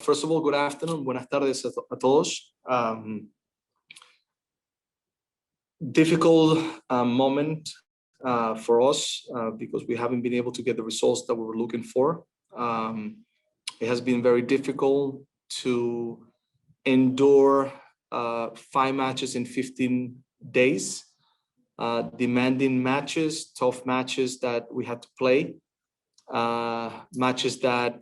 First of all, good afternoon. Buenas tardes a todos. Difficult moment for us because we haven't been able to get the results that we were looking for. It has been very difficult to endure 5 matches in 15 days, demanding matches, tough matches that we had to play. Matches that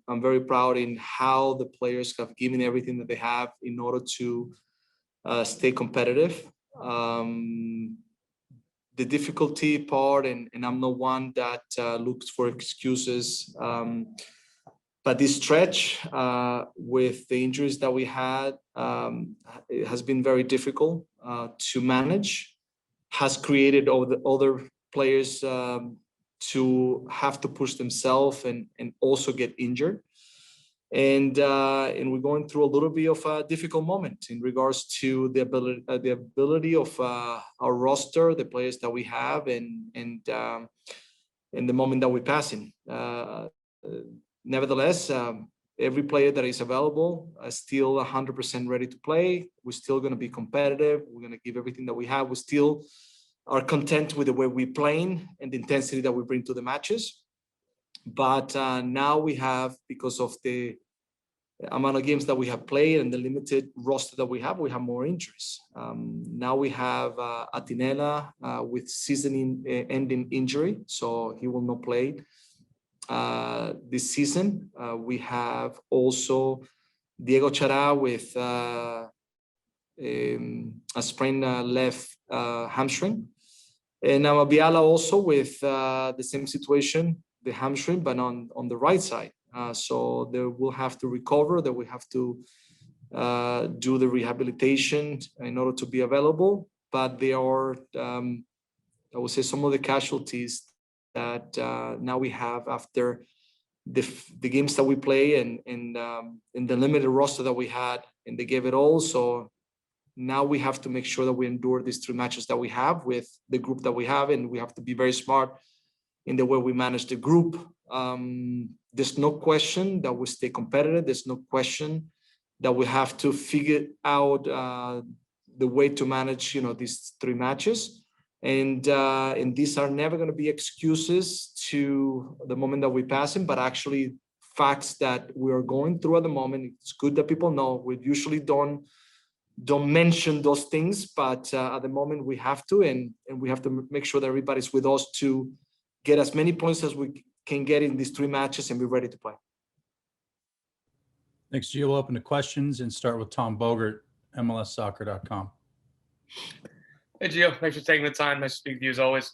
I'm very proud in how the players have given everything that they have in order to stay competitive. The difficulty part, and I'm not one that looks for excuses, but this stretch with the injuries that we had, it has been very difficult to manage, has created other players to have to push themselves and also get injured. And we're going through a little bit of a difficult moment in regards to the ability of our roster, the players that we have, and the moment that we're passing. Nevertheless, every player that is available is still 100% ready to play. We're still going to be competitive. We're going to give everything that we have. We still are content with the way we're playing and the intensity that we bring to the matches. But now we have, because of the amount of games that we have played and the limited roster that we have more injuries. Now we have Atinela with season-ending injury, so he will not play this season. We have also Diego Chará with a sprained left hamstring, and Amabiala also with the same situation, the hamstring, but on the right side. So they will have to recover. They will have to do the rehabilitation in order to be available. But they are, I would say, some of the casualties that now we have after the games that we play and the limited roster that we had, and they gave it all. So now we have to make sure that we endure these 3 matches that we have with the group that we have, and we have to be very smart in the way we manage the group. There's no question that we stay competitive. There's no question that we have to figure out the way to manage, these 3 matches. And these are never going to be excuses to the moment that we're passing, but actually facts that we are going through at the moment. It's good that people know. We usually don't mention those things, but at the moment we have to, and we have to make sure that everybody's with us to get as many points as we can get in these 3 matches and be ready to play. Thanks, Gio. We'll open to questions and start with Tom Bogert, MLSsoccer.com. Hey, Gio. Thanks for taking the time. Nice to speak with you as always.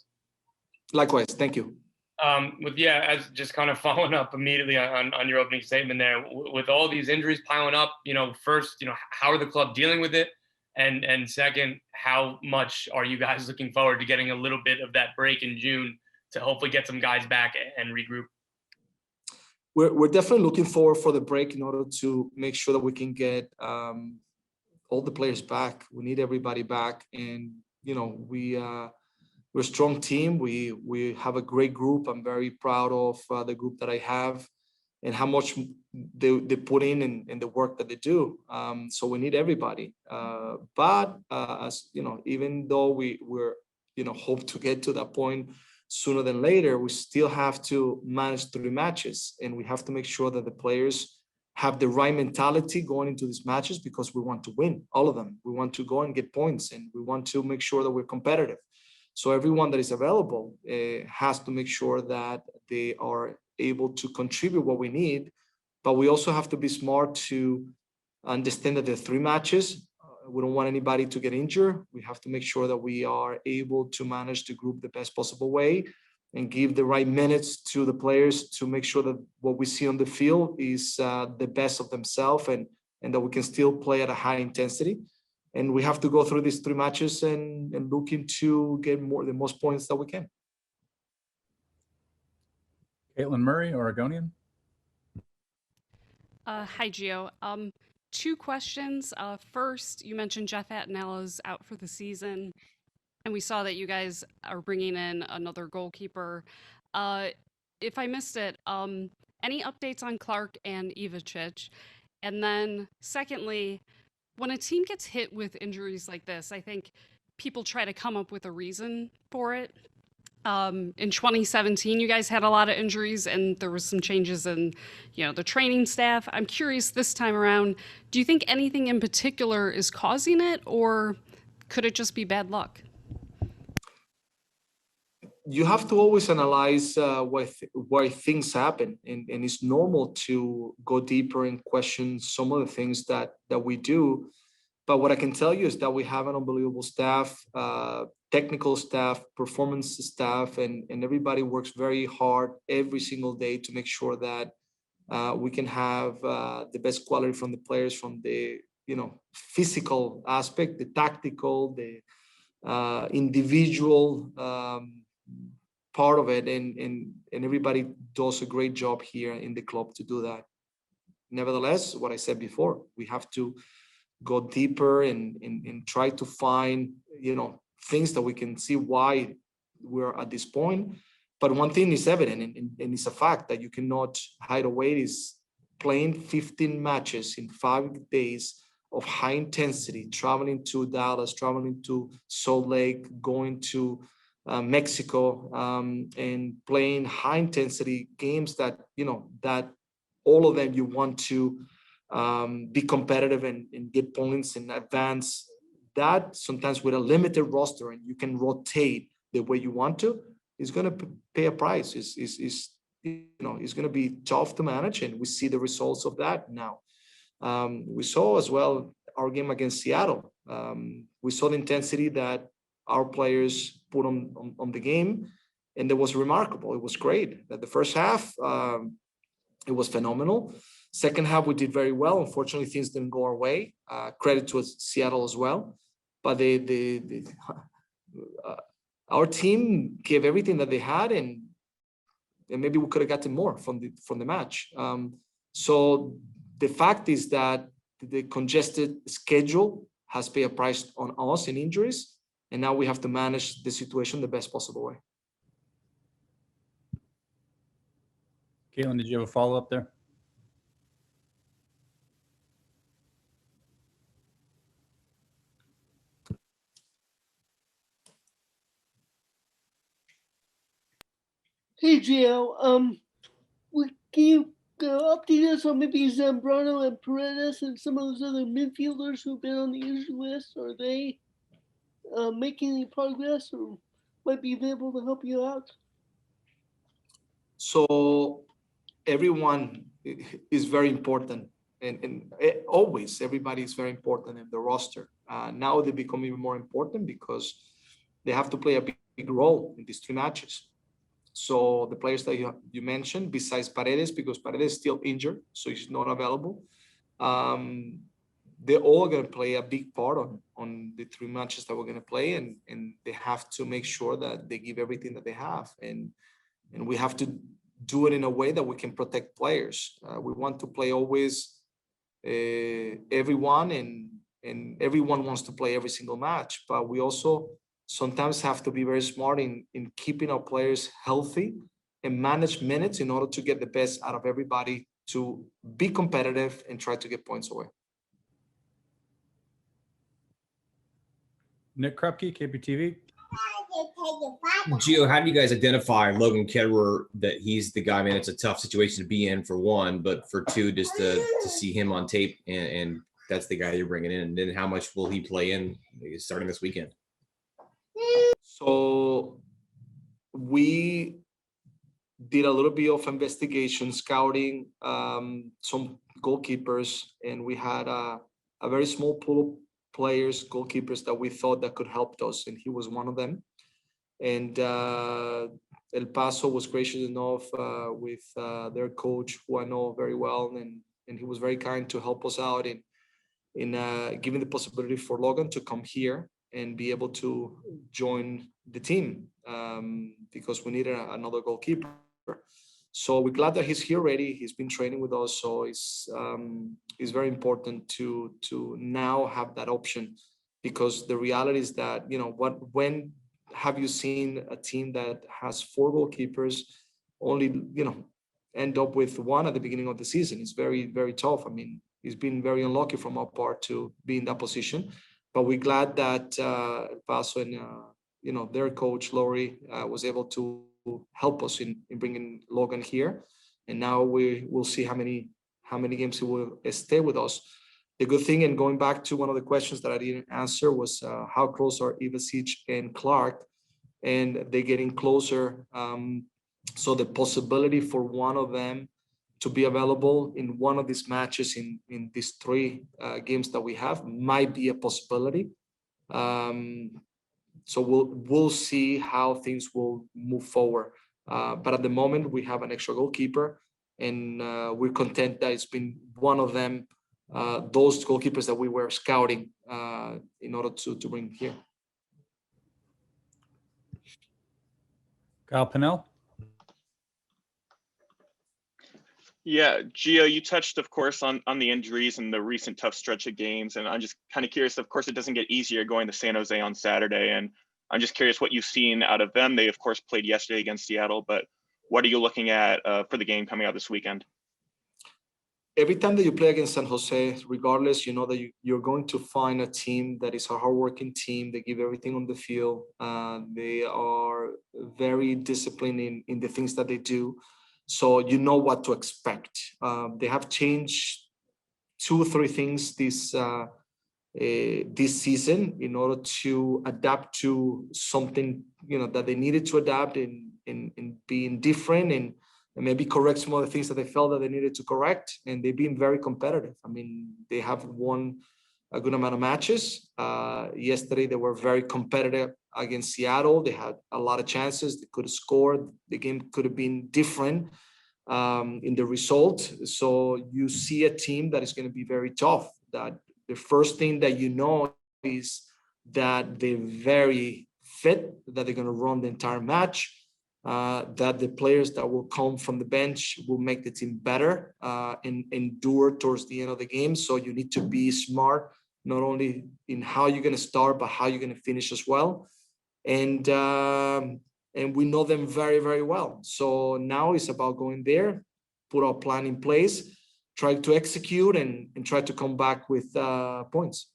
Likewise. Thank you. As just kind of following up immediately on your opening statement there, with all these injuries piling up, first, how are the club dealing with it? And second, how much are you guys looking forward to getting a little bit of that break in June to hopefully get some guys back and regroup? We're definitely looking forward for the break in order to make sure that we can get all the players back. We need everybody back, and we're a strong team. We have a great group. I'm very proud of the group that I have and how much they put in and the work that they do. So we need everybody. But as even though we're hope to get to that point sooner than later, we still have to manage 3 matches, and we have to make sure that the players have the right mentality going into these matches, because we want to win all of them. We want to go and get points, and we want to make sure that we're competitive. So everyone that is available has to make sure that they are able to contribute what we need, but we also have to be smart to understand that there are 3 matches. We don't want anybody to get injured. We have to make sure that we are able to manage the group the best possible way and give the right minutes to the players to make sure that what we see on the field is the best of themselves, and that we can still play at a high intensity. And we have to go through these 3 matches and looking to get the most points that we can. Caitlin Murray, Oregonian. Hi, Gio. 2 questions. First, you mentioned Jeff Attinella's out for the season, and we saw that you guys are bringing in another goalkeeper. If I missed it, Any updates on Clark and Ivacic? And then secondly, when a team gets hit with injuries like this, I think people try to come up with a reason for it. In 2017, you guys had a lot of injuries and there was some changes in, the training staff. I'm curious this time around, do you think anything in particular is causing it, or could it just be bad luck? You have to always analyze why things happen, and it's normal to go deeper and question some of the things that we do. But what I can tell you is that we have an unbelievable staff, technical staff, performance staff, and everybody works very hard every single day to make sure that we can have the best quality from the players, from the physical aspect, the tactical, the individual part of it, and everybody does a great job here in the club to do that. Nevertheless, what I said before, we have to go deeper and try to find things that we can see why we're at this point. But one thing is evident, and it's a fact that you cannot hide away, is playing 15 matches in 5 days of high intensity, traveling to Dallas, traveling to Salt Lake, going to Mexico, and playing high intensity games that that all of them you want to be competitive and get points and advance. That sometimes with a limited roster and you can rotate the way you want to, is going to pay a price. Is going to be tough to manage, and we see the results of that now. We saw as well our game against Seattle. We saw the intensity that our players put on the game, and it was remarkable. It was great. That the first half, it was phenomenal. Second half, we did very well. Unfortunately, things didn't go our way. Credit to Seattle as well. But our team gave everything that they had, and maybe we could have gotten more from the match. So the fact is that the congested schedule has paid a price on us in injuries, and now we have to manage the situation the best possible way. Caitlin, did you have a follow-up there? Hey, Gio. Can you update us on maybe Zambrano and Paredes and some of those other midfielders who've been on the injury list? Are they making any progress, or might be able to help you out? So everyone is very important, and always everybody is very important in the roster. Now they become even more important because they have to play a big role in these 3 matches. So the players that you mentioned, besides Paredes, because Paredes is still injured, so he's not available, they're all going to play a big part on the 3 matches that we're going to play, and they have to make sure that they give everything that they have, and we have to do it in a way that we can protect players. We want to play always everyone, and everyone wants to play every single match, but we also sometimes have to be very smart in keeping our players healthy and manage minutes in order to get the best out of everybody, to be competitive and try to get points away. Nick Krupke, KPTV. Gio, how do you guys identify Logan Ketterer, that he's the guy? Man, it's a tough situation to be in, for one, but for two, just to see him on tape and that's the guy you're bringing in. And then how much will he play in starting this weekend? So we did a little bit of investigation, scouting some goalkeepers, and we had a very small pool of players, goalkeepers that we thought that could help us, and he was one of them. And El Paso was gracious enough with their coach, who I know very well, and he was very kind to help us out in giving the possibility for Logan to come here and be able to join the team, because we needed another goalkeeper. So we're glad that he's here already. He's been training with us, so it's very important to now have that option, because the reality is that when have you seen a team that has 4 goalkeepers, only end up with one at the beginning of the season. It's very, very tough. I mean, it's been very unlucky from our part to be in that position, but we're glad that Paso and their coach Laurie was able to help us in bringing Logan here, and now we will see how many games he will stay with us. The good thing, and going back to one of the questions that I didn't answer, was how close are Ivasic and Clark, and they're getting closer. So the possibility for one of them to be available in one of these matches in these 3 games that we have might be a possibility. So we'll see how things will move forward. But at the moment, we have an extra goalkeeper, and we're content that it's been one of them, those goalkeepers that we were scouting in order to bring here. Kyle Pinnell. Yeah, Gio, you touched, of course, on the injuries and the recent tough stretch of games. And I'm just kind of curious, of course, it doesn't get easier going to San Jose on Saturday. And I'm just curious what you've seen out of them. They, of course, played yesterday against Seattle, but what are you looking at for the game coming out this weekend? Every time that you play against San Jose, regardless, you know that you're going to find a team that is a hardworking team. They give everything on the field. They are very disciplined in the things that they do. So you know what to expect. They have changed 2 or 3 things this season in order to adapt to something, that they needed to adapt in being different and maybe correct some of the things that they felt that they needed to correct. And they've been very competitive. I mean, they have won a good amount of matches. Yesterday, they were very competitive against Seattle. They had a lot of chances. They could have scored. The game could have been different in the result. So you see a team that is going to be very tough. That the first thing that you know is that they're very fit, that they're going to run the entire match. That the players that will come from the bench will make the team better and endure towards the end of the game. So you need to be smart, not only in how you're going to start, but how you're going to finish as well. And we know them very, very well. So now it's about going there, put our plan in place, try to execute, and try to come back with points.